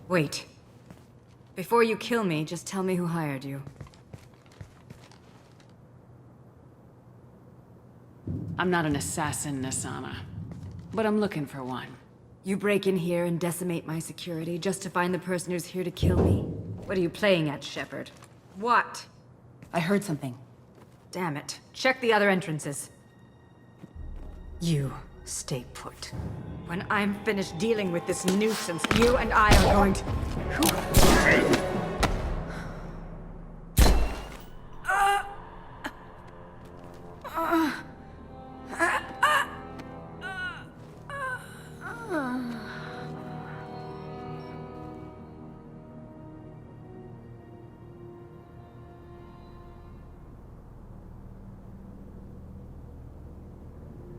Wait. Before you kill me, just tell me who hired you. I'm not an assassin, Nasana. But I'm looking for one. You break in here and decimate my security just to find the person who's here to kill me? What are you playing at, Shepard? What? I heard something. Damn it. Check the other entrances. You stay put. When I'm finished dealing with this nuisance, you and I are going to...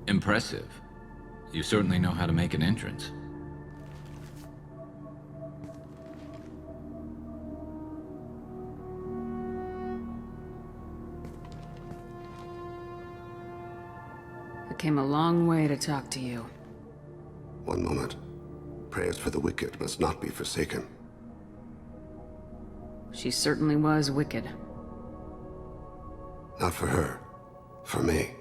Impressive. You certainly know how to make an entrance. I came a long way to talk to you. One moment. Prayers for the wicked must not be forsaken. She certainly was wicked. Not for her. For me.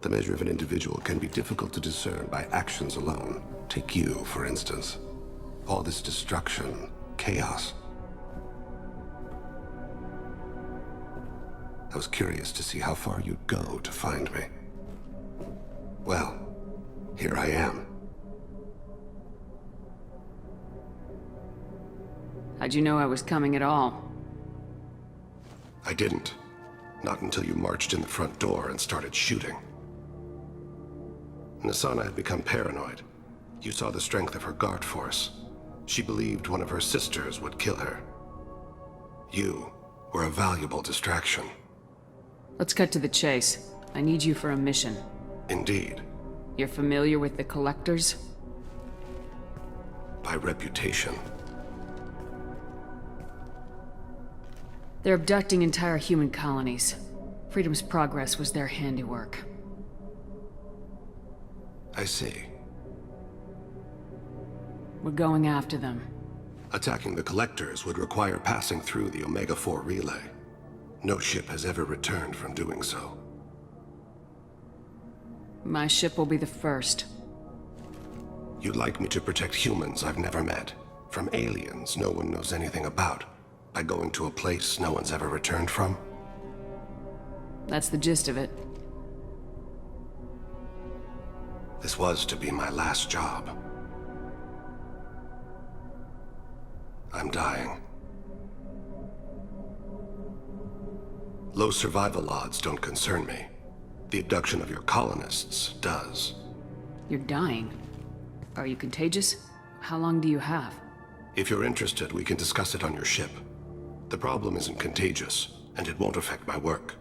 The measure of an individual can be difficult to discern by actions alone. Take you, for instance. All this destruction, chaos. I was curious to see how far you'd go to find me. Well, here I am. How'd you know I was coming at all? I didn't. Not until you marched in the front door and started shooting. Nasana had become paranoid. You saw the strength of her guard force. She believed one of her sisters would kill her. You were a valuable distraction. Let's cut to the chase. I need you for a mission. Indeed. You're familiar with the Collectors? By reputation. They're abducting entire human colonies. Freedom's Progress was their handiwork. I see. We're going after them. Attacking the Collectors would require passing through the Omega-4 relay. No ship has ever returned from doing so. My ship will be the first. You'd like me to protect humans I've never met, from aliens no one knows anything about, by going to a place no one's ever returned from? That's the gist of it. This was to be my last job. I'm dying. Low survival odds don't concern me. The abduction of your colonists does. You're dying. Are you contagious? How long do you have? If you're interested, we can discuss it on your ship. The problem isn't contagious, and it won't affect my work.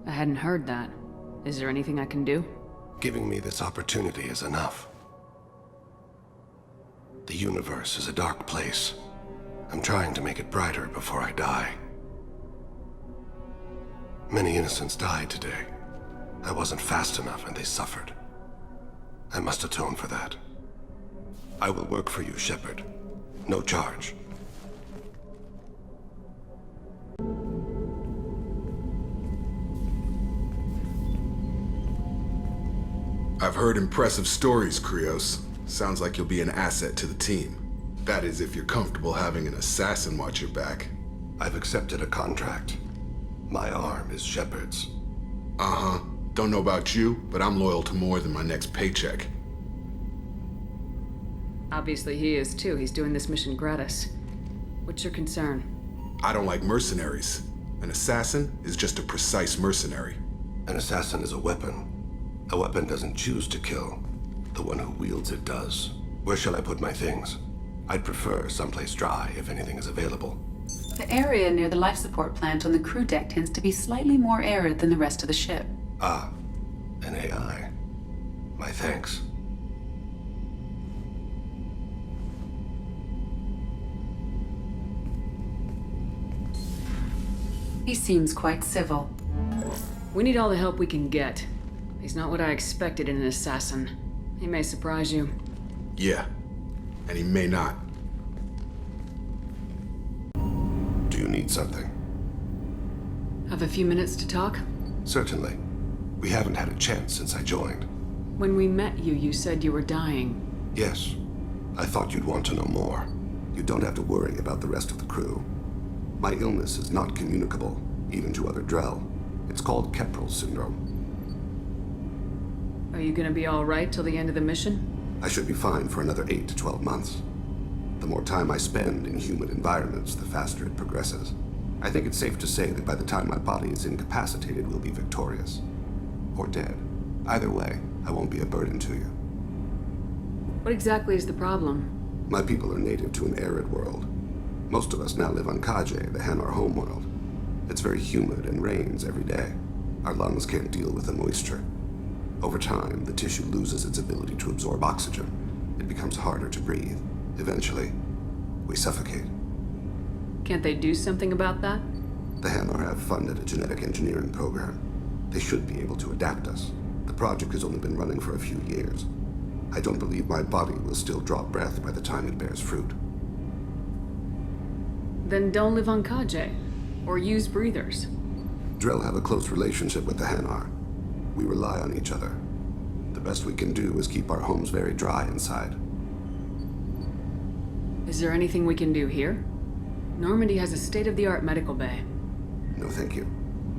I hadn't heard that. Is there anything I can do? Giving me this opportunity is enough. The universe is a dark place. I'm trying to make it brighter before I die. Many innocents died today. I wasn't fast enough and they suffered. I must atone for that. I will work for you, Shepard. No charge. I've heard impressive stories, Krios. Sounds like you'll be an asset to the team. That is, if you're comfortable having an assassin watch your back. I've accepted a contract. My arm is Shepard's. Uh-huh. Don't know about you, but I'm loyal to more than my next paycheck. Obviously he is too. He's doing this mission gratis. What's your concern? I don't like mercenaries. An assassin is just a precise mercenary. An assassin is a weapon. A weapon doesn't choose to kill. The one who wields it does. Where shall I put my things? I'd prefer someplace dry if anything is available. The area near the life support plant on the crew deck tends to be slightly more arid than the rest of the ship. Ah, an AI. My thanks. He seems quite civil. We need all the help we can get. He's not what I expected in an assassin. He may surprise you. Yeah. and he may not. Do you need something? Have a few minutes to talk? Certainly. We haven't had a chance since I joined. When we met you, you said you were dying. Yes. I thought you'd want to know more. You don't have to worry about the rest of the crew. My illness is not communicable, even to other Drell. It's called Keprel syndrome. Are you gonna be alright till the end of the mission? I should be fine for another 8 to 12 months. The more time I spend in human environments, the faster it progresses. I think it's safe to say that by the time my body is incapacitated, we'll be victorious. Or dead. Either way, I won't be a burden to you. What exactly is the problem? My people are native to an arid world. Most of us now live on Kaje, the Hanar homeworld. It's very humid and rains every day. Our lungs can't deal with the moisture. Over time, the tissue loses its ability to absorb oxygen. It becomes harder to breathe. Eventually, we suffocate. Can't they do something about that? The Hanar have funded a genetic engineering program. They should be able to adapt us. The project has only been running for a few years. I don't believe my body will still draw breath by the time it bears fruit. Then don't live on Kaje. Or use breathers. Drell have a close relationship with the Hanar. We rely on each other. The best we can do is keep our homes very dry inside. Is there anything we can do here? Normandy has a state-of-the-art medical bay. No, thank you.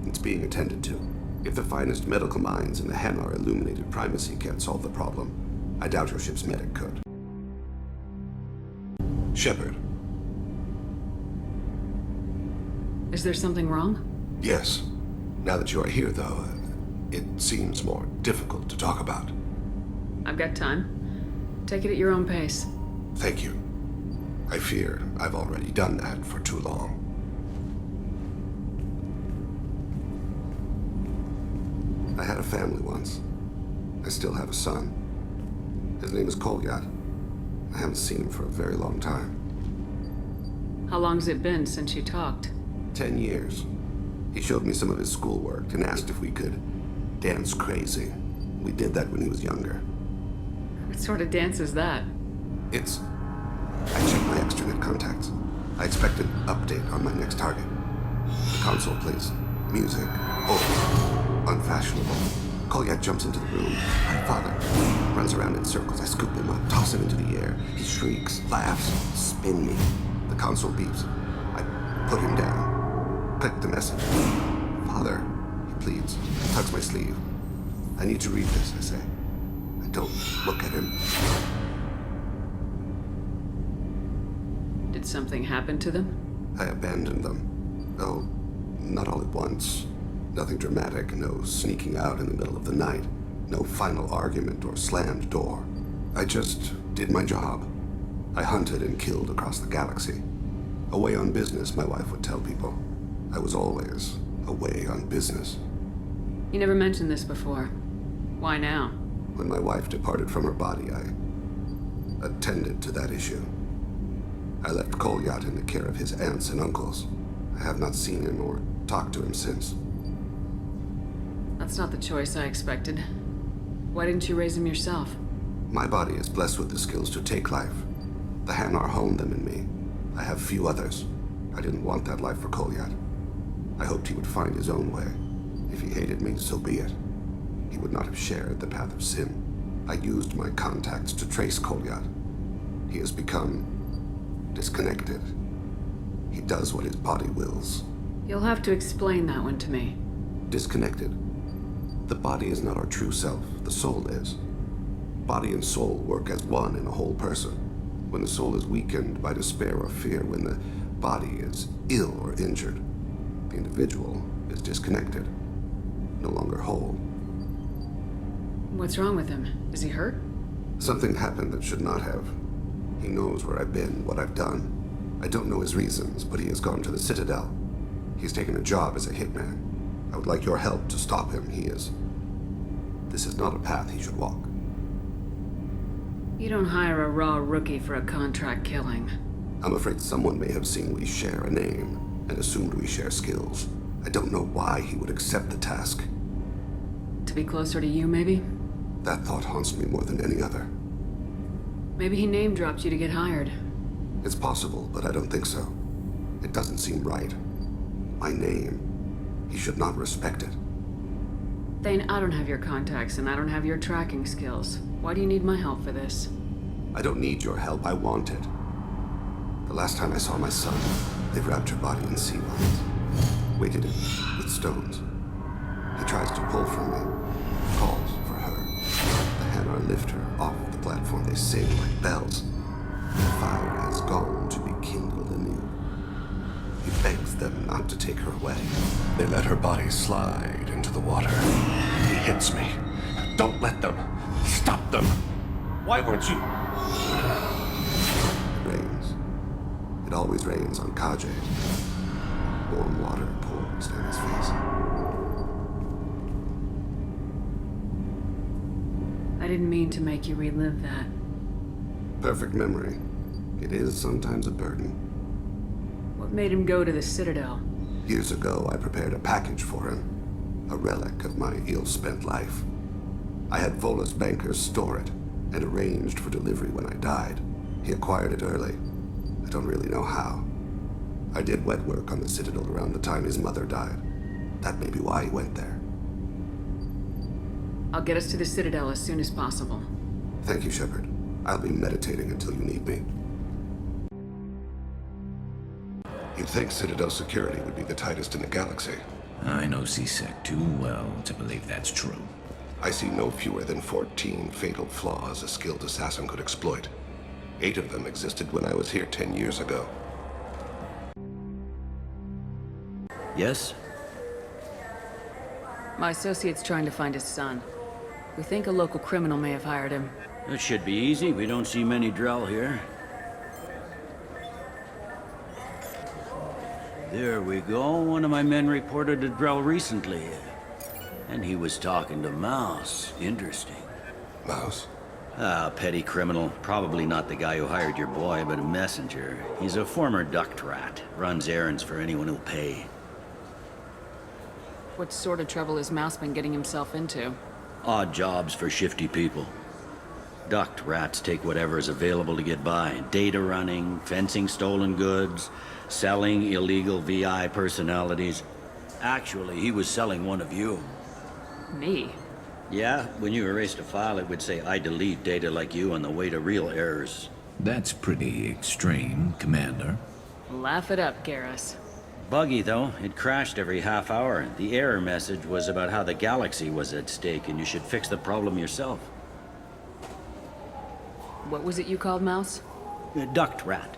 It's being attended to. If the finest medical minds in the Hanar illuminated primacy can't solve the problem, I doubt your ship's medic could. Shepard. Is there something wrong? Yes. Now that you are here, though, it seems more difficult to talk about. I've got time. Take it at your own pace. Thank you. I fear I've already done that for too long. I had a family once. I still have a son. His name is Kolyat. I haven't seen him for a very long time. How long's it been since you talked? 10 years. He showed me some of his schoolwork and asked if we could dance crazy. We did that when he was younger. What sort of dance is that? I checked my extranet contacts. I expect an update on my next target. The console plays music, old, unfashionable. Kolyat jumps into the room. My father runs around in circles. I scoop him up, toss him into the air. He shrieks, laughs, spin me. The console beeps. I put him down. Click the message. Father, he pleads, tugs my sleeve. I need to read this, I say. I don't look at him. Did something happen to them? I abandoned them. Oh, not all at once. Nothing dramatic, no sneaking out in the middle of the night, no final argument or slammed door. I just did my job. I hunted and killed across the galaxy. Away on business, my wife would tell people. I was always away on business. You never mentioned this before. Why now? When my wife departed from her body, I attended to that issue. I left Kolyat in the care of his aunts and uncles. I have not seen him or talked to him since. That's not the choice I expected. Why didn't you raise him yourself? My body is blessed with the skills to take life. The Hanar honed them in me. I have few others. I didn't want that life for Kolyat. I hoped he would find his own way. If he hated me, so be it. He would not have shared the path of sin. I used my contacts to trace Kolyat. He has become disconnected. He does what his body wills. You'll have to explain that one to me. Disconnected. The body is not our true self. The soul is. Body and soul work as one in a whole person. When the soul is weakened by despair or fear, when the body is ill or injured, the individual is disconnected, no longer whole. What's wrong with him? Is he hurt? Something happened that should not have. He knows where I've been, what I've done. I don't know his reasons, but he has gone to the Citadel. He's taken a job as a hitman. I would like your help to stop him. This is not a path he should walk. You don't hire a raw rookie for a contract killing. I'm afraid someone may have seen we share a name and assumed we share skills. I don't know why he would accept the task. To be closer to you, maybe? That thought haunts me more than any other. Maybe he name-dropped you to get hired. It's possible, but I don't think so. It doesn't seem right. My name. He should not respect it. Thane, I don't have your contacts, and I don't have your tracking skills. Why do you need my help for this? I don't need your help. I want it. The last time I saw my son, they wrapped her body in sea lines, weighted it with stones. He tries to pull from me, calls for her. The Hanar lift her off the platform. They sing like bells. The fire has gone to be kindled anew. He begs them not to take her away. They let her body slide into the water. He hits me. Don't let them. Stop them. Why weren't you? It rains. It always rains on Kage. Warm water pours down his face. I didn't mean to make you relive that. Perfect memory. It is sometimes a burden. What made him go to the Citadel? Years ago, I prepared a package for him. A relic of my ill-spent life. I had Volus bankers store it, and arranged for delivery when I died. He acquired it early. I don't really know how. I did wet work on the Citadel around the time his mother died. That may be why he went there. I'll get us to the Citadel as soon as possible. Thank you, Shepard. I'll be meditating until you need me. You'd think Citadel security would be the tightest in the galaxy. I know C-Sec too well to believe that's true. I see no fewer than 14 fatal flaws a skilled assassin could exploit. 8 of them existed when I was here 10 years ago. Yes? My associate's trying to find his son. We think a local criminal may have hired him. It should be easy. We don't see many Drell here. There we go. One of my men reported a Drell recently. And he was talking to Mouse. Interesting. Mouse? Ah, petty criminal. Probably not the guy who hired your boy, but a messenger. He's a former duct rat. Runs errands for anyone who'll pay. What sort of trouble has Mouse been getting himself into? Odd jobs for shifty people. Duct rats take whatever is available to get by. Data running, fencing stolen goods, selling illegal VI personalities. Actually, he was selling one of you. Me? Yeah, when you erased a file, it would say, I delete data like you on the way to real errors. That's pretty extreme, Commander. Laugh it up, Garrus. Buggy, though. It crashed every half hour. The error message was about how the galaxy was at stake, and you should fix the problem yourself. What was it you called Mouse? A duct rat.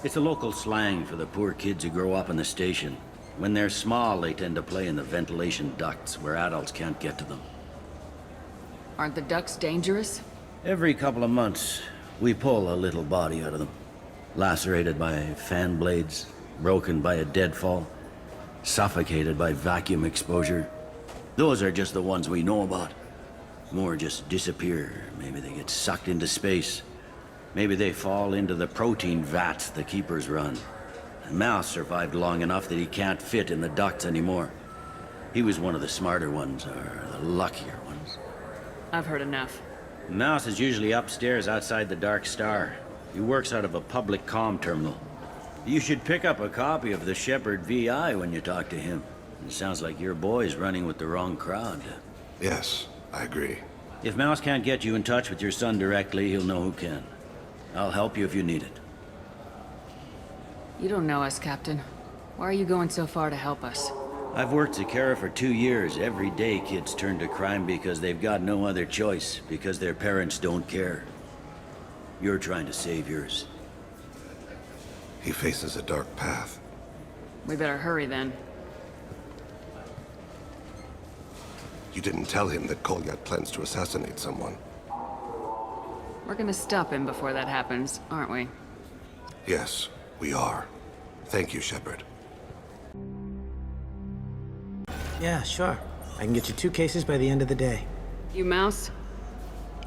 It's a local slang for the poor kids who grow up in the station. When they're small, they tend to play in the ventilation ducts, where adults can't get to them. Aren't the ducks dangerous? Every couple of months, we pull a little body out of them. Lacerated by fan blades, broken by a deadfall, suffocated by vacuum exposure. Those are just the ones we know about. More just disappear. Maybe they get sucked into space. Maybe they fall into the protein vats the Keepers run. Mouse survived long enough that he can't fit in the ducts anymore. He was one of the smarter ones, or the luckier ones. I've heard enough. Mouse is usually upstairs outside the Dark Star. He works out of a public comm terminal. You should pick up a copy of the Shepard VI when you talk to him. It sounds like your boy's running with the wrong crowd. Yes, I agree. If Mouse can't get you in touch with your son directly, he'll know who can. I'll help you if you need it. You don't know us, Captain. Why are you going so far to help us? I've worked Zakera for 2 years. Every day kids turn to crime because they've got no other choice, because their parents don't care. You're trying to save yours. He faces a dark path. We better hurry then. You didn't tell him that Kolyat plans to assassinate someone. We're gonna stop him before that happens, aren't we? Yes, we are. Thank you, Shepard. Yeah, sure. I can get you 2 cases by the end of the day. You Mouse?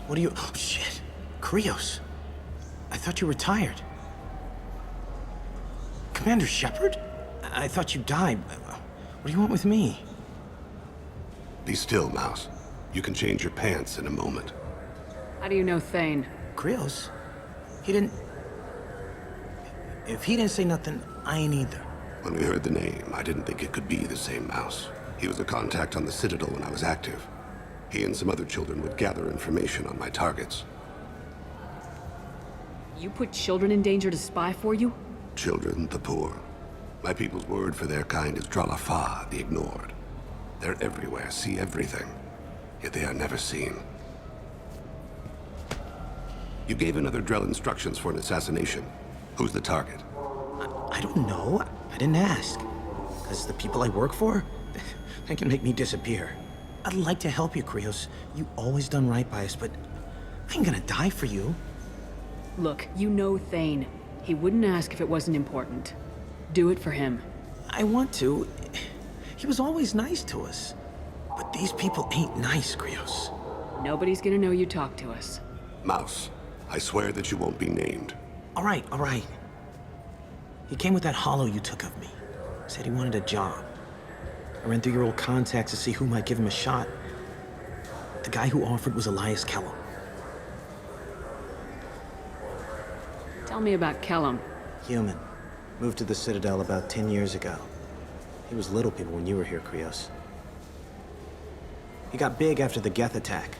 What do you... Oh, shit. Krios. I thought you retired. Commander Shepard? I thought you died. What do you want with me? Be still, Mouse. You can change your pants in a moment. How do you know Thane? Krios? He didn't... If he didn't say nothing, I ain't either. When we heard the name, I didn't think it could be the same Mouse. He was a contact on the Citadel when I was active. He and some other children would gather information on my targets. You put children in danger to spy for you? Children, the poor. My people's word for their kind is Dralafa, the ignored. They're everywhere, see everything, yet they are never seen. You gave another Drell instructions for an assassination. Who's the target? I don't know. I didn't ask. Because the people I work for, they can make me disappear. I'd like to help you, Krios. You always done right by us, but I ain't gonna die for you. Look, you know Thane. He wouldn't ask if it wasn't important. Do it for him. I want to. He was always nice to us. But these people ain't nice, Krios. Nobody's gonna know you talked to us. Mouse, I swear that you won't be named. All right, all right. He came with that hollow you took of me. Said he wanted a job. I ran through your old contacts to see who might give him a shot. The guy who offered was Elias Kellum. Tell me about Kellum. Human. Moved to the Citadel about 10 years ago. He was little people when you were here, Krios. He got big after the Geth attack.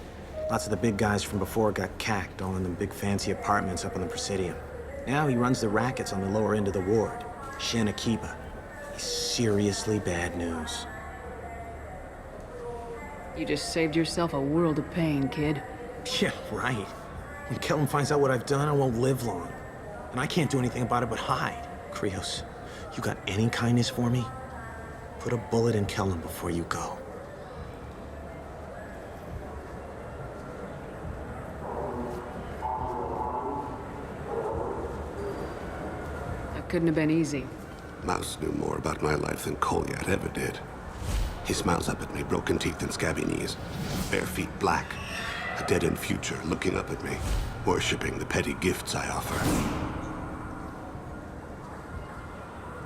Lots of the big guys from before got cacked, all in them big fancy apartments up on the Presidium. Now he runs the rackets on the lower end of the ward, Shin Akiba. He's seriously bad news. You just saved yourself a world of pain, kid. Yeah, right. When Kellum finds out what I've done, I won't live long. And I can't do anything about it but hide. Krios, you got any kindness for me? Put a bullet in Kellum before you go. That couldn't have been easy. Mouse knew more about my life than Kolyat ever did. He smiles up at me, broken teeth and scabby knees. Bare feet black. A dead-end future looking up at me, worshipping the petty gifts I offer.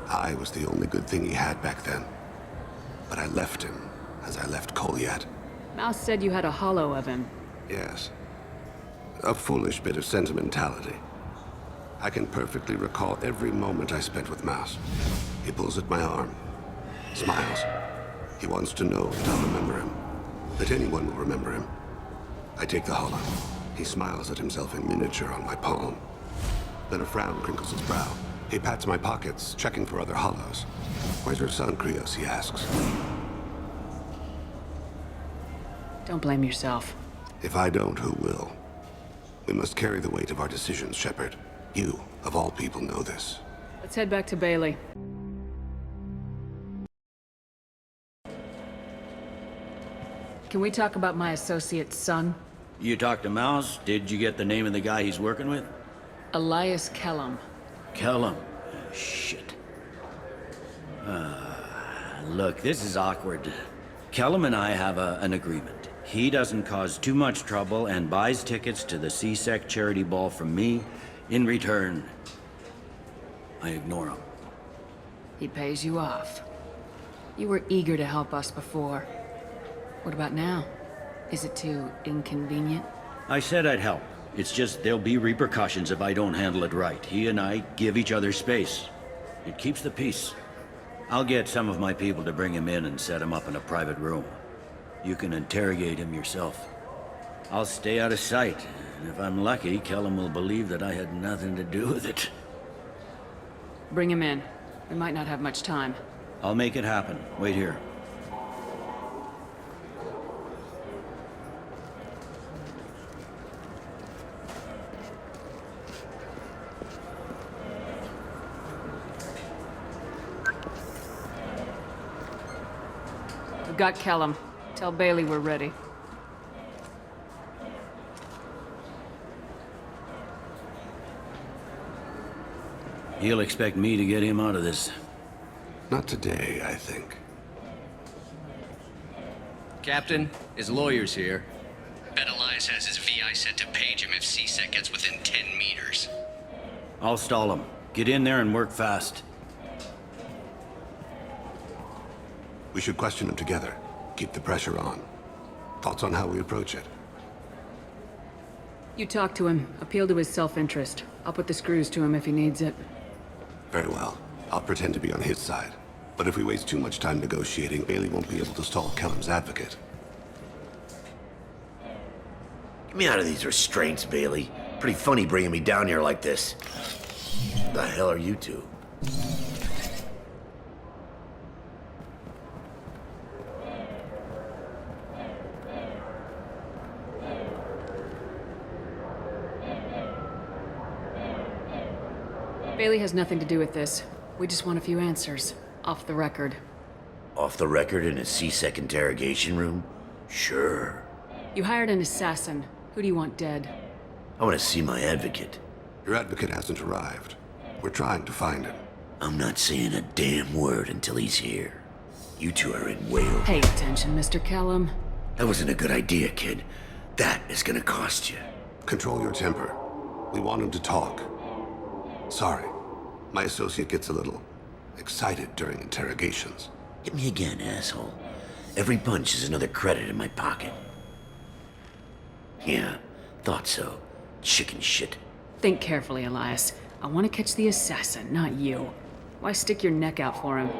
I was the only good thing he had back then. But I left him, as I left Kolyat. Mouse said you had a hollow of him. Yes. A foolish bit of sentimentality. I can perfectly recall every moment I spent with Mouse. He pulls at my arm, smiles. He wants to know that I'll remember him, that anyone will remember him. I take the hollow. He smiles at himself in miniature on my palm. Then a frown crinkles his brow. He pats my pockets, checking for other hollows. Where's your son, Krios, he asks. Don't blame yourself. If I don't, who will? We must carry the weight of our decisions, Shepard. You, of all people, know this. Let's head back to Bailey. Can we talk about my associate's son? You talked to Mouse? Did you get the name of the guy he's working with? Elias Kellum. Kellum. Shit. Look, this is awkward. Kellum and I have an agreement. He doesn't cause too much trouble and buys tickets to the C-Sec charity ball from me. In return, I ignore him. He pays you off. You were eager to help us before. What about now? Is it too inconvenient? I said I'd help. It's just there'll be repercussions if I don't handle it right. He and I give each other space. It keeps the peace. I'll get some of my people to bring him in and set him up in a private room. You can interrogate him yourself. I'll stay out of sight, and if I'm lucky, Kellum will believe that I had nothing to do with it. Bring him in. We might not have much time. I'll make it happen. Wait here. We've got Kellum. Tell Bailey we're ready. He'll expect me to get him out of this. Not today, I think. Captain, his lawyer's here. Bet Elias has his VI set to page him if C-Sec gets within 10 meters. I'll stall him. Get in there and work fast. We should question him together. Keep the pressure on. Thoughts on how we approach it? You talk to him. Appeal to his self-interest. I'll put the screws to him if he needs it. Very well. I'll pretend to be on his side. But if we waste too much time negotiating, Bailey won't be able to stall Kellum's advocate. Get me out of these restraints, Bailey. Pretty funny bringing me down here like this. What the hell are you two? Bailey has nothing to do with this. We just want a few answers. Off the record. Off the record in a C-Sec interrogation room? Sure. You hired an assassin. Who do you want dead? I want to see my advocate. Your advocate hasn't arrived. We're trying to find him. I'm not saying a damn word until he's here. You two are in whale. Pay attention, Mr. Kellum. That wasn't a good idea, kid. That is gonna cost you. Control your temper. We want him to talk. Sorry. My associate gets a little excited during interrogations. Hit me again, asshole. Every punch is another credit in my pocket. Yeah, thought so. Chicken shit. Think carefully, Elias. I want to catch the assassin, not you. Why stick your neck out for him?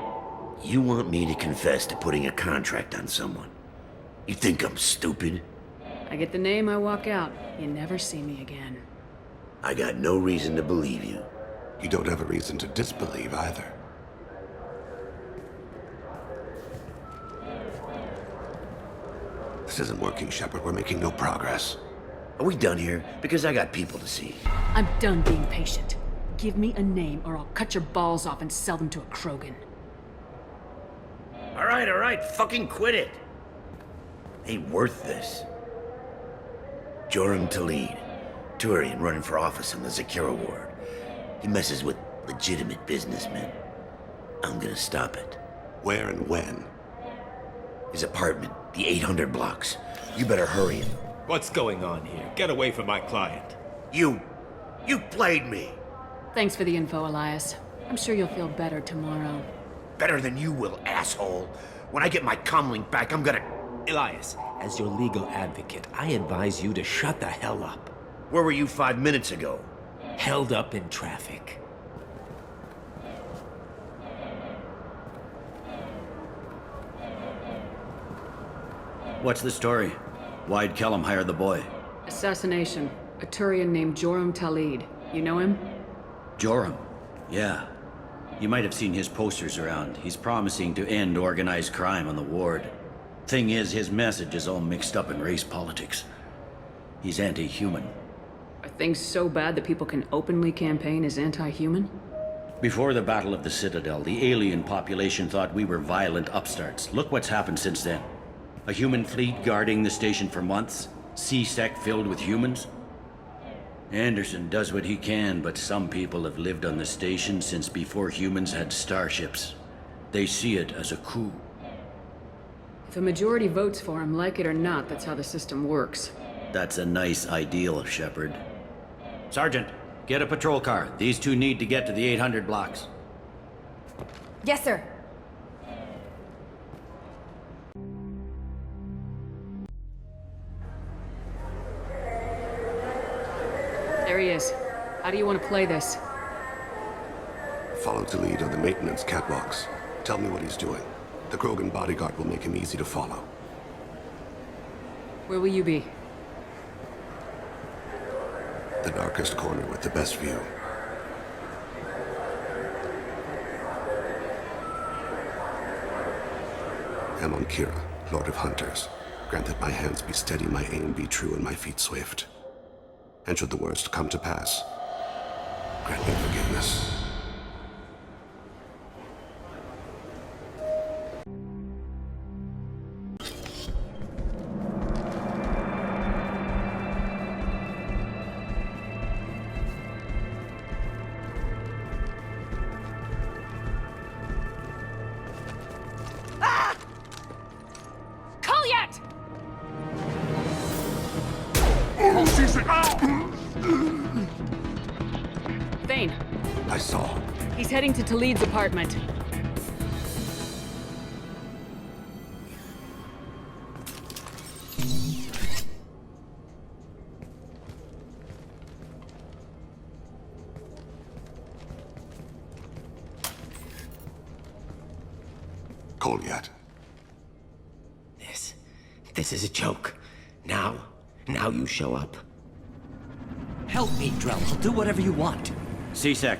You want me to confess to putting a contract on someone? You think I'm stupid? I get the name, I walk out. You never see me again. I got no reason to believe you. You don't have a reason to disbelieve either. This isn't working, Shepard. We're making no progress. Are we done here? Because I got people to see. I'm done being patient. Give me a name or I'll cut your balls off and sell them to a Krogan. All right, fucking quit it. Ain't worth this. Joram Talid, Turian running for office on the Zakira ward. He messes with legitimate businessmen. I'm gonna stop it. Where and when? His apartment, the 800 blocks. You better hurry him. What's going on here? Get away from my client. You played me. Thanks for the info, Elias. I'm sure you'll feel better tomorrow. Better than you will, asshole. When I get my comlink back, I'm gonna... Elias, as your legal advocate, I advise you to shut the hell up. Where were you 5 minutes ago? Held up in traffic. What's the story? Why'd Kellum hire the boy? Assassination. A Turian named Joram Talid. You know him? Joram? Yeah. You might have seen his posters around. He's promising to end organized crime on the ward. Thing is, his message is all mixed up in race politics. He's anti-human. Are things so bad that people can openly campaign as anti-human? Before the Battle of the Citadel, the alien population thought we were violent upstarts. Look what's happened since then. A human fleet guarding the station for months. C-Sec filled with humans. Anderson does what he can, but some people have lived on the station since before humans had starships. They see it as a coup. If a majority votes for him, like it or not, that's how the system works. That's a nice ideal, Shepard. Sergeant, get a patrol car. These two need to get to the 800 blocks. Yes, sir. There he is. How do you want to play this? Follow Talid on the maintenance catwalks. Tell me what he's doing. The Krogan bodyguard will make him easy to follow. Where will you be? The darkest corner with the best view. I'm on Kira, Lord of Hunters. Grant that my hands be steady, my aim be true, and my feet swift. And should the worst come to pass, grant me forgiveness. Thane. I saw. He's heading to Talid's apartment. Kolyat. This is a joke. Now you show up. Help me, Drell. I'll do whatever you want. C-Sec,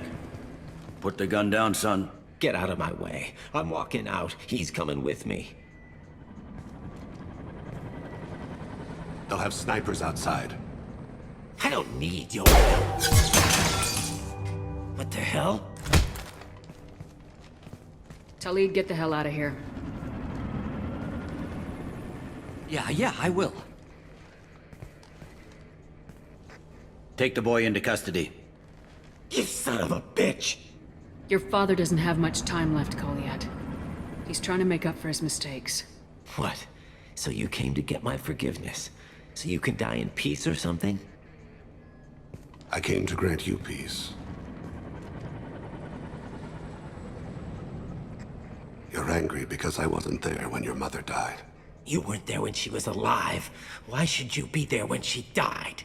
put the gun down, son. Get out of my way. I'm walking out. He's coming with me. They'll have snipers outside. I don't need your help. What the hell? Talib, get the hell out of here. Yeah, I will. Take the boy into custody. You son of a bitch! Your father doesn't have much time left, Kolyat. He's trying to make up for his mistakes. What? So you came to get my forgiveness? So you can die in peace or something? I came to grant you peace. You're angry because I wasn't there when your mother died. You weren't there when she was alive. Why should you be there when she died?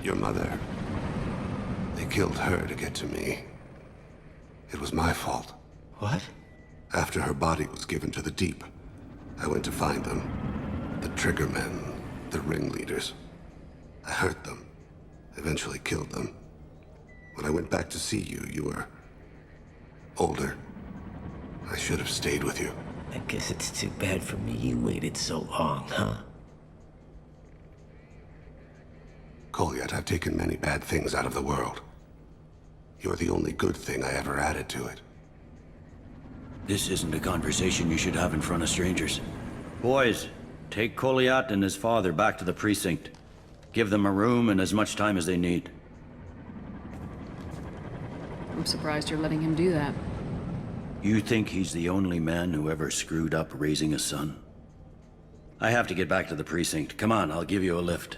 Your mother. They killed her to get to me. It was my fault. What? After her body was given to the deep, I went to find them. The triggermen, the ringleaders. I hurt them. Eventually killed them. When I went back to see you, you were older. I should have stayed with you. I guess it's too bad for me you waited so long, huh? Kolyat, I've taken many bad things out of the world. You're the only good thing I ever added to it. This isn't a conversation you should have in front of strangers. Boys, take Kolyat and his father back to the precinct. Give them a room and as much time as they need. I'm surprised you're letting him do that. You think he's the only man who ever screwed up raising a son? I have to get back to the precinct. Come on, I'll give you a lift.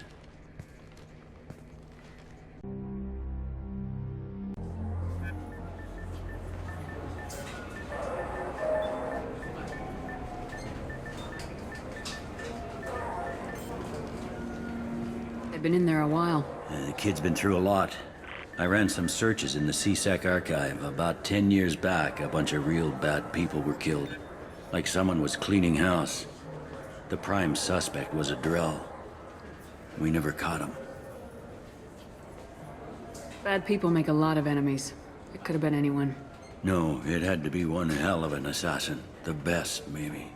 They've been in there a while. The kid's been through a lot. I ran some searches in the C-Sec archive. About 10 years back, a bunch of real bad people were killed. Like someone was cleaning house. The prime suspect was a Drell. We never caught him. Bad people make a lot of enemies. It could have been anyone. No, it had to be one hell of an assassin. The best, maybe.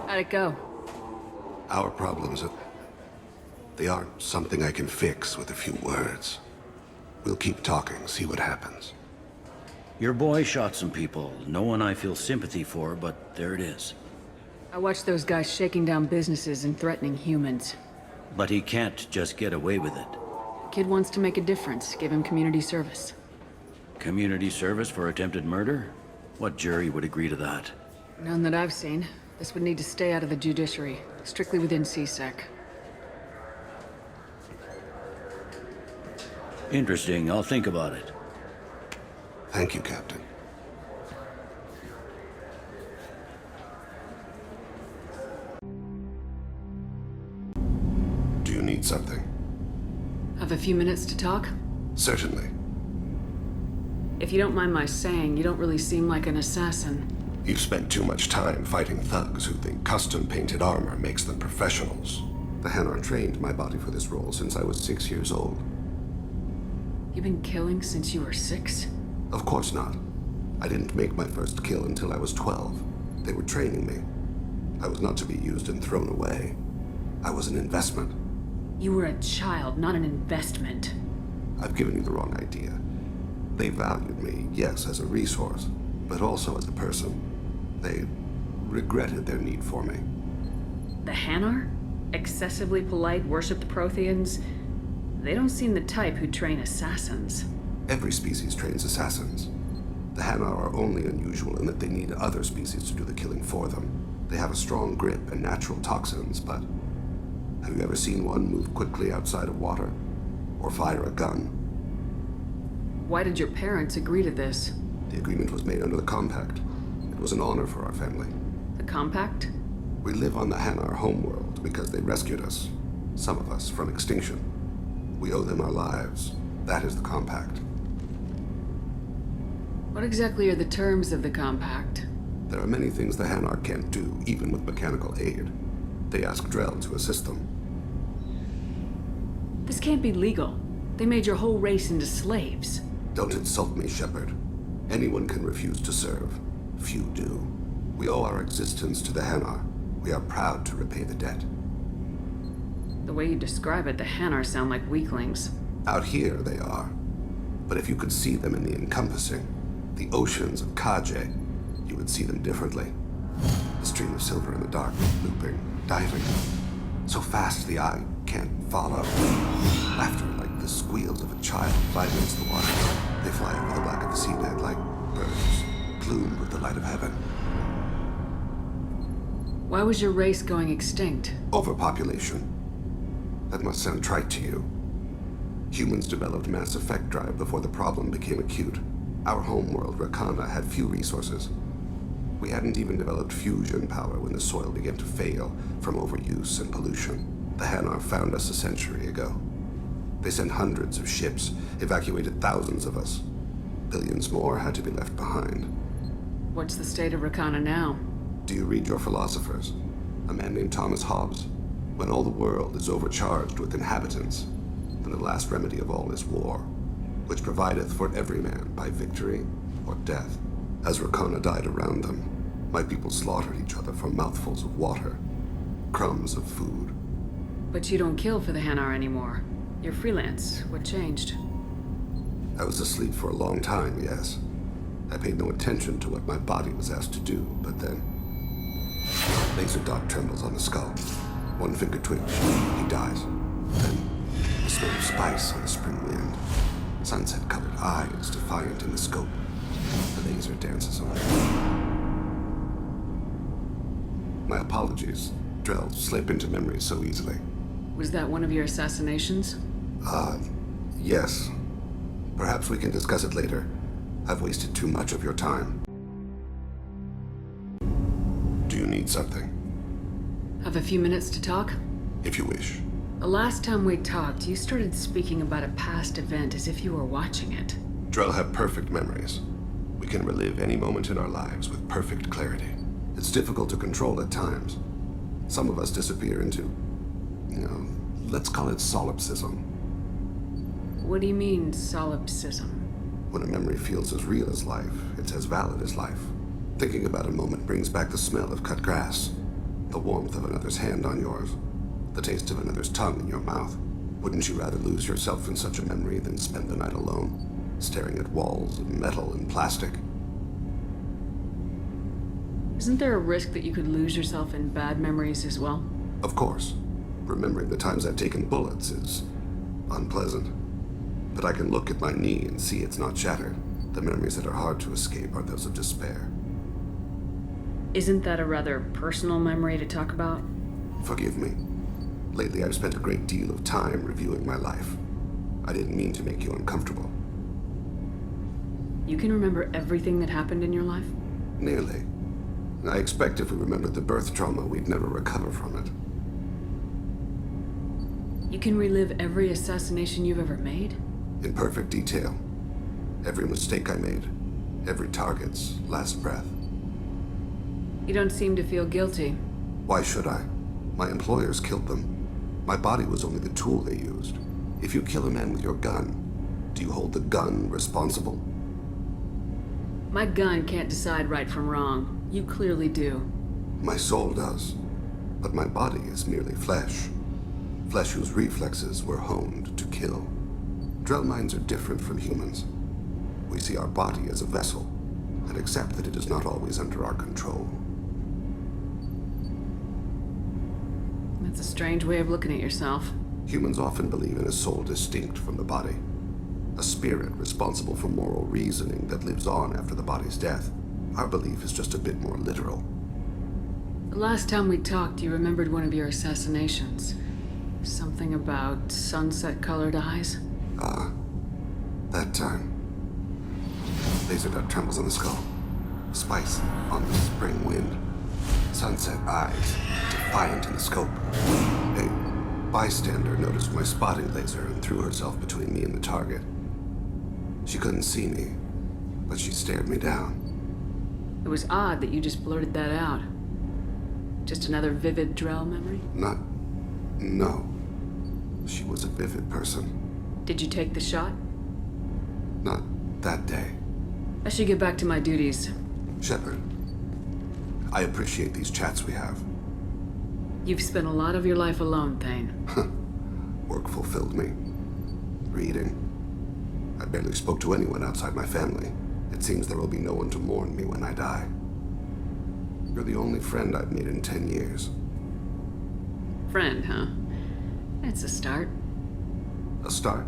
How'd it go? Our problems they aren't something I can fix with a few words. We'll keep talking, see what happens. Your boy shot some people. No one I feel sympathy for, but there it is. I watched those guys shaking down businesses and threatening humans. But he can't just get away with it. Kid wants to make a difference. Give him community service. Community service for attempted murder? What jury would agree to that? None that I've seen. This would need to stay out of the judiciary, strictly within C-Sec. Interesting. I'll think about it. Thank you, Captain. Do you need something? Have a few minutes to talk? Certainly. If you don't mind my saying, you don't really seem like an assassin. You've spent too much time fighting thugs who think custom-painted armor makes them professionals. The Hanar trained my body for this role since I was 6 years old. You've been killing since you were 6? Of course not. I didn't make my first kill until I was 12. They were training me. I was not to be used and thrown away. I was an investment. You were a child, not an investment. I've given you the wrong idea. They valued me, yes, as a resource, but also as a person. They regretted their need for me. The Hanar? Excessively polite, worshipped Protheans? They don't seem the type who train assassins. Every species trains assassins. The Hanar are only unusual in that they need other species to do the killing for them. They have a strong grip and natural toxins, but have you ever seen one move quickly outside of water? Or fire a gun? Why did your parents agree to this? The agreement was made under the compact. It It was an honor for our family. The Compact? We live on the Hanar homeworld because they rescued us. Some of us from extinction. We owe them our lives. That is the Compact. What exactly are the terms of the Compact? There are many things the Hanar can't do, even with mechanical aid. They ask Drell to assist them. This can't be legal. They made your whole race into slaves. Don't insult me, Shepard. Anyone can refuse to serve. Few do. We owe our existence to the Hanar. We are proud to repay the debt. The way you describe it, the Hanar sound like weaklings. Out here, they are. But if you could see them in the encompassing, the oceans of Kaje, you would see them differently. The stream of silver in the dark, looping, diving. So fast the eye can't follow. Laughter like the squeals of a child vibrates the water. They fly over the black of the seabed like birds, plumed with the light of heaven. Why was your race going extinct? Overpopulation. That must sound trite to you. Humans developed mass effect drive before the problem became acute. Our homeworld, Rakana, had few resources. We hadn't even developed fusion power when the soil began to fail from overuse and pollution. The Hanar found us a century ago. They sent hundreds of ships, evacuated thousands of us. Billions more had to be left behind. What's the state of Rakana now? Do you read your philosophers? A man named Thomas Hobbes. When all the world is overcharged with inhabitants, then the last remedy of all is war, which provideth for every man by victory or death. As Rakana died around them, my people slaughtered each other for mouthfuls of water, crumbs of food. But you don't kill for the Hanar anymore. You're freelance. What changed? I was asleep for a long time, yes. I paid no attention to what my body was asked to do, but then... Laser dot trembles on the skull. One finger twitch, he dies. Then, the smell of spice on the spring wind. Sunset-colored eyes defiant in the scope. The laser dances away. My apologies. Drell slip into memory so easily. Was that one of your assassinations? Yes. Perhaps we can discuss it later. I've wasted too much of your time. Do you need something? Have a few minutes to talk? If you wish. The last time we talked, you started speaking about a past event as if you were watching it. Drell have perfect memories. We can relive any moment in our lives with perfect clarity. It's difficult to control at times. Some of us disappear into, let's call it solipsism. What do you mean, solipsism? When a memory feels as real as life, it's as valid as life. Thinking about a moment brings back the smell of cut grass, the warmth of another's hand on yours, the taste of another's tongue in your mouth. Wouldn't you rather lose yourself in such a memory than spend the night alone, staring at walls of metal and plastic? Isn't there a risk that you could lose yourself in bad memories as well? Of course. Remembering the times I've taken bullets is unpleasant. But I can look at my knee and see it's not shattered. The memories that are hard to escape are those of despair. Isn't that a rather personal memory to talk about? Forgive me. Lately I've spent a great deal of time reviewing my life. I didn't mean to make you uncomfortable. You can remember everything that happened in your life? Nearly. I expect if we remembered the birth trauma, we'd never recover from it. You can relive every assassination you've ever made? In perfect detail. Every mistake I made. Every target's last breath. You don't seem to feel guilty. Why should I? My employers killed them. My body was only the tool they used. If you kill a man with your gun, do you hold the gun responsible? My gun can't decide right from wrong. You clearly do. My soul does. But my body is merely flesh. Flesh whose reflexes were honed to kill. Drell minds are different from humans. We see our body as a vessel, and accept that it is not always under our control. That's a strange way of looking at yourself. Humans often believe in a soul distinct from the body. A spirit responsible for moral reasoning that lives on after the body's death. Our belief is just a bit more literal. The last time we talked, you remembered one of your assassinations. Something about sunset-colored eyes? That time. Laser dot trembles on the skull. Spice on the spring wind. Sunset eyes, defiant in the scope. A bystander noticed my spotting laser and threw herself between me and the target. She couldn't see me, but she stared me down. It was odd that you just blurted that out. Just another vivid Drell memory? No. She was a vivid person. Did you take the shot? Not that day. I should get back to my duties. Shepard, I appreciate these chats we have. You've spent a lot of your life alone, Thane. Work fulfilled me. Reading. I barely spoke to anyone outside my family. It seems there will be no one to mourn me when I die. You're the only friend I've made in 10 years. Friend, huh? It's a start. A start?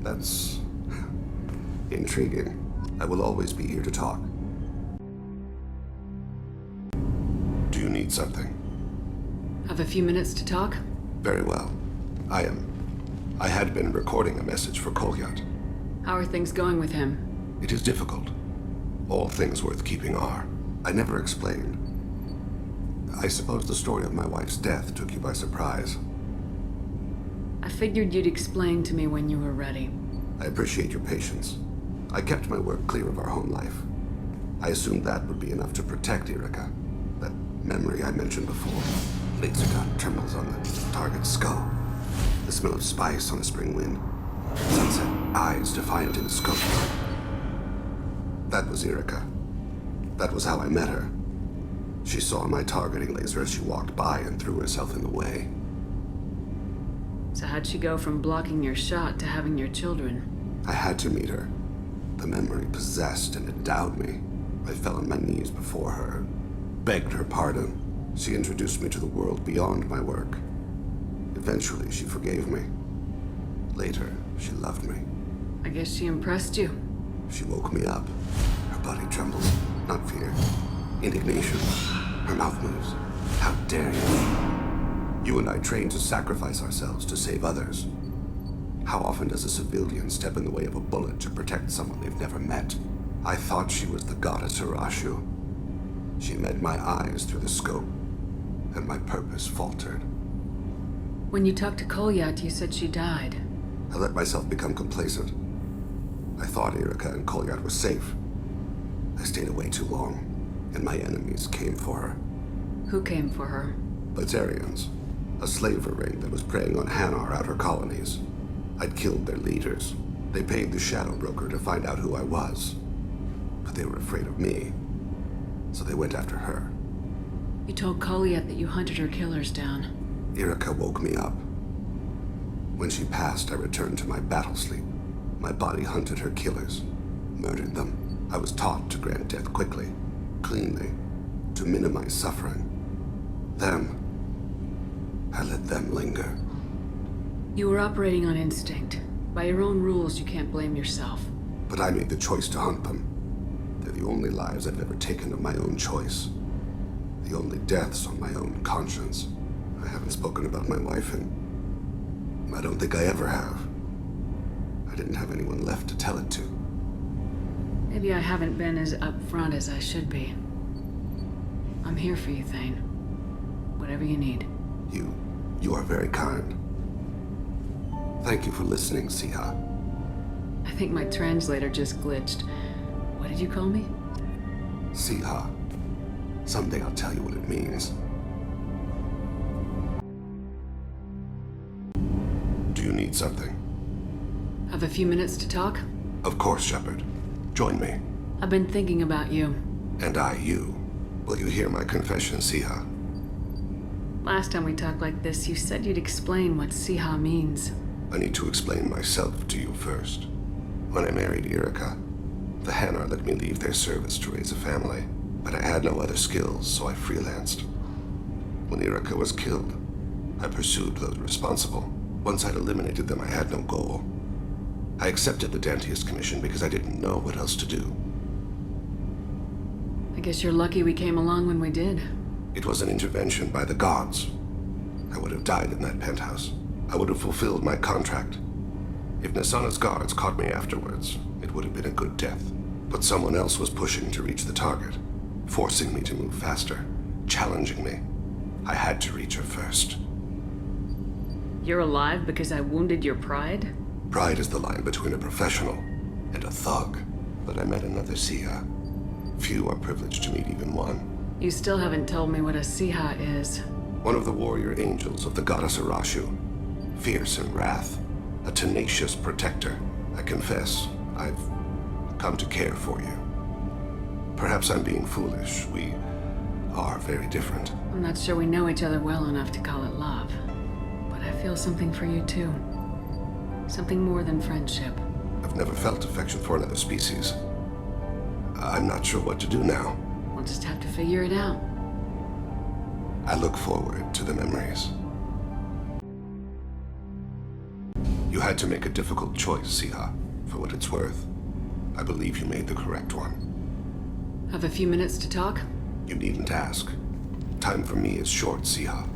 That's intriguing. I will always be here to talk. Do you need something? Have a few minutes to talk? Very well. I had been recording a message for Kolyat. How are things going with him? It is difficult. All things worth keeping are. I never explained. I suppose the story of my wife's death took you by surprise. I figured you'd explain to me when you were ready. I appreciate your patience. I kept my work clear of our home life. I assumed that would be enough to protect Erica. That memory I mentioned before. Laser dot trembles on the target's skull. The smell of spice on a spring wind. Sunset eyes defiant in the scope. That was Erica. That was how I met her. She saw my targeting laser as she walked by and threw herself in the way. So how'd she go from blocking your shot to having your children? I had to meet her. The memory possessed and endowed me. I fell on my knees before her, begged her pardon. She introduced me to the world beyond my work. Eventually, she forgave me. Later, she loved me. I guess she impressed you. She woke me up. Her body trembles. Not fear. Indignation. Her mouth moves. How dare you? You and I trained to sacrifice ourselves to save others. How often does a civilian step in the way of a bullet to protect someone they've never met? I thought she was the goddess Arashu. She met my eyes through the scope, and my purpose faltered. When you talked to Kolyat, you said she died. I let myself become complacent. I thought Erica and Kolyat were safe. I stayed away too long, and my enemies came for her. Who came for her? Batarians, a slaver ring that was preying on Hanar outer colonies. I'd killed their leaders. They paid the shadow broker to find out who I was. But they were afraid of me, so they went after her. You told Kolyat that you hunted her killers down. Erica woke me up. When she passed, I returned to my battle sleep. My body hunted her killers, murdered them. I was taught to grant death quickly, cleanly, to minimize suffering. I let them linger. You were operating on instinct. By your own rules, you can't blame yourself. But I made the choice to hunt them. They're the only lives I've ever taken of my own choice. The only deaths on my own conscience. I haven't spoken about my wife, and I don't think I ever have. I didn't have anyone left to tell it to. Maybe I haven't been as upfront as I should be. I'm here for you, Thane. Whatever you need. You are very kind. Thank you for listening, Siha. I think my translator just glitched. What did you call me? Siha. Someday I'll tell you what it means. Do you need something? Have a few minutes to talk? Of course, Shepard. Join me. I've been thinking about you. And I, you. Will you hear my confession, Siha? Last time we talked like this, you said you'd explain what Siha means. I need to explain myself to you first. When I married Erica, the Hanar let me leave their service to raise a family, but I had no other skills, so I freelanced. When Erica was killed, I pursued those responsible. Once I'd eliminated them, I had no goal. I accepted the Dantiest commission because I didn't know what else to do. I guess you're lucky we came along when we did. It was an intervention by the gods. I would have died in that penthouse. I would have fulfilled my contract. If Nasana's guards caught me afterwards, it would have been a good death. But someone else was pushing to reach the target, forcing me to move faster, challenging me. I had to reach her first. You're alive because I wounded your pride? Pride is the line between a professional and a thug. But I met another Siha. Few are privileged to meet even one. You still haven't told me what a Siha is. One of the warrior angels of the goddess Arashu. Fierce in wrath. A tenacious protector. I confess, I've come to care for you. Perhaps I'm being foolish. We are very different. I'm not sure we know each other well enough to call it love. But I feel something for you too. Something more than friendship. I've never felt affection for another species. I'm not sure what to do now. We'll just have to figure it out. I look forward to the memories. You had to make a difficult choice, Siha. For what it's worth, I believe you made the correct one. Have a few minutes to talk? You needn't ask. Time for me is short, Siha.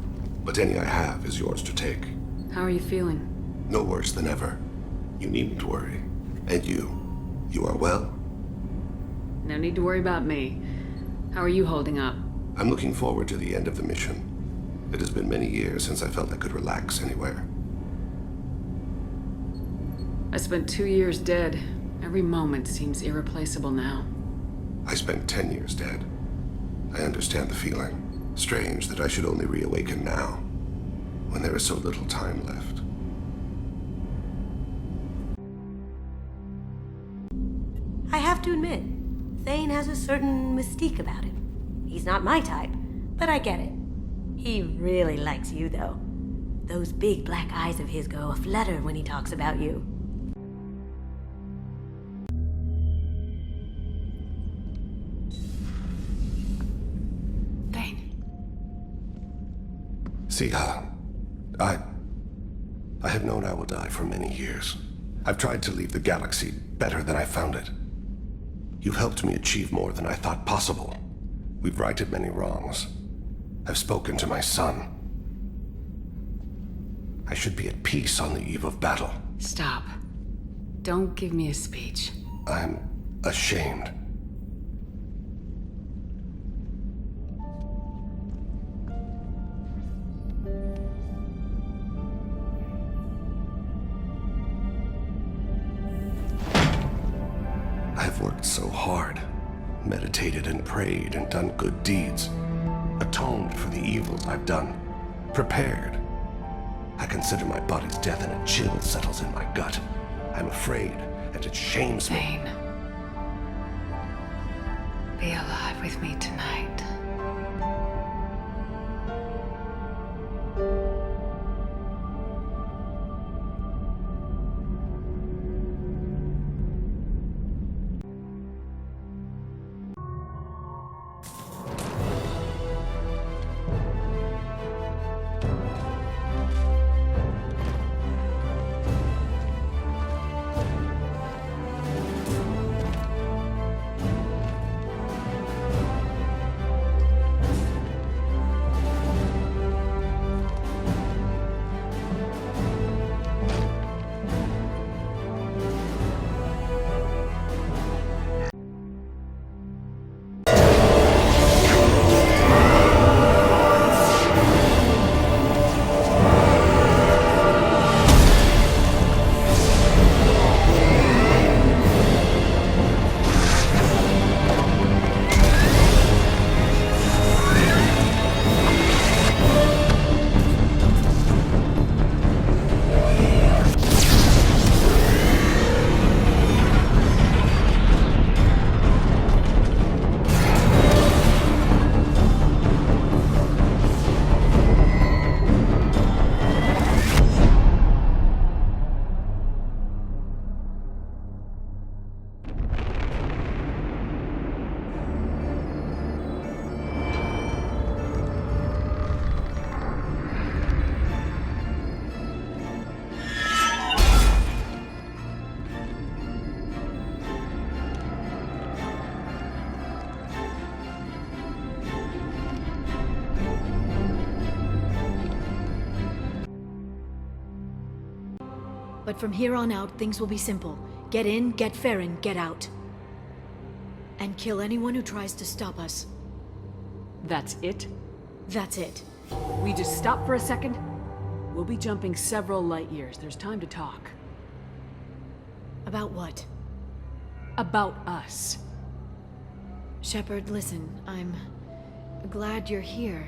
But any I have is yours to take. How are you feeling? No worse than ever. You needn't worry. And you are well? No need to worry about me. How are you holding up? I'm looking forward to the end of the mission. It has been many years since I felt I could relax anywhere. I spent 2 years dead. Every moment seems irreplaceable now. I spent 10 years dead. I understand the feeling. Strange that I should only reawaken now, when there is so little time left. I have to admit, Thane has a certain mystique about him. He's not my type, but I get it. He really likes you, though. Those big black eyes of his go aflutter when he talks about you. Thane. Siha, I have known I will die for many years. I've tried to leave the galaxy better than I found it. You've helped me achieve more than I thought possible. We've righted many wrongs. I've spoken to my son. I should be at peace on the eve of battle. Stop. Don't give me a speech. I'm ashamed. I've worked so hard, meditated and prayed and done good deeds, atoned for the evils I've done, prepared. I consider my body's death and a chill settles in my gut. I'm afraid, and it shames me. Thane. Be alive with me tonight. But from here on out, things will be simple. Get in, get Farron, get out. And kill anyone who tries to stop us. That's it? That's it. We just stop for a second? We'll be jumping several light years. There's time to talk. About what? About us. Shepard, listen, I'm glad you're here.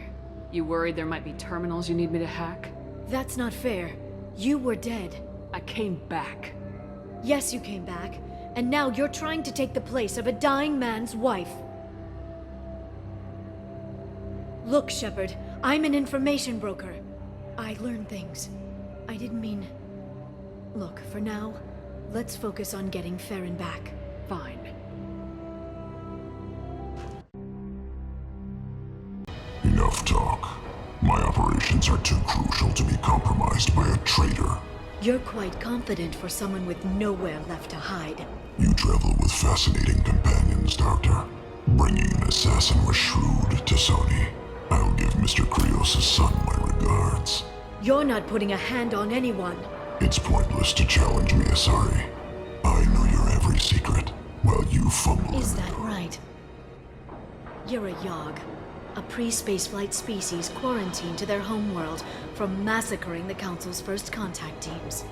You worried there might be terminals you need me to hack? That's not fair. You were dead. I came back. Yes, you came back. And now you're trying to take the place of a dying man's wife. Look, Shepard, I'm an information broker. I learn things. I didn't mean... Look, for now, let's focus on getting Farron back. Fine. Enough talk. My operations are too crucial to be compromised by a traitor. You're quite confident for someone with nowhere left to hide. You travel with fascinating companions, Doctor. Bringing an assassin was shrewd to Sony. I'll give Mr. Krios' son my regards. You're not putting a hand on anyone. It's pointless to challenge me, Asari. I know your every secret, while you fumble. Is that right? You're a Yogg. A pre-spaceflight species quarantined to their homeworld from massacring the Council's first contact teams.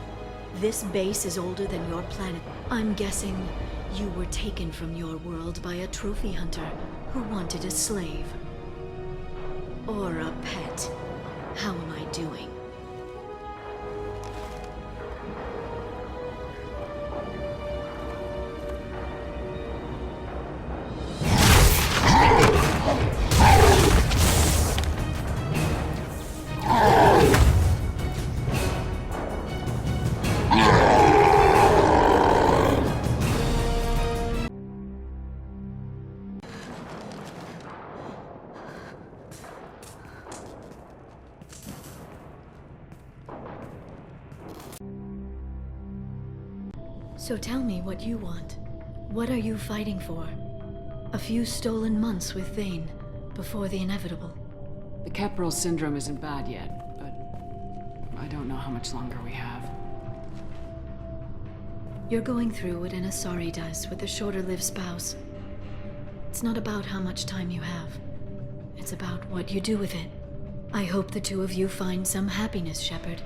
This base is older than your planet. I'm guessing you were taken from your world by a trophy hunter who wanted a slave. Or a pet. How am I doing? So tell me what you want. What are you fighting for? A few stolen months with Thane, before the inevitable. The Keprel syndrome isn't bad yet, but I don't know how much longer we have. You're going through what an Asari does with a shorter-lived spouse. It's not about how much time you have. It's about what you do with it. I hope the two of you find some happiness, Shepard.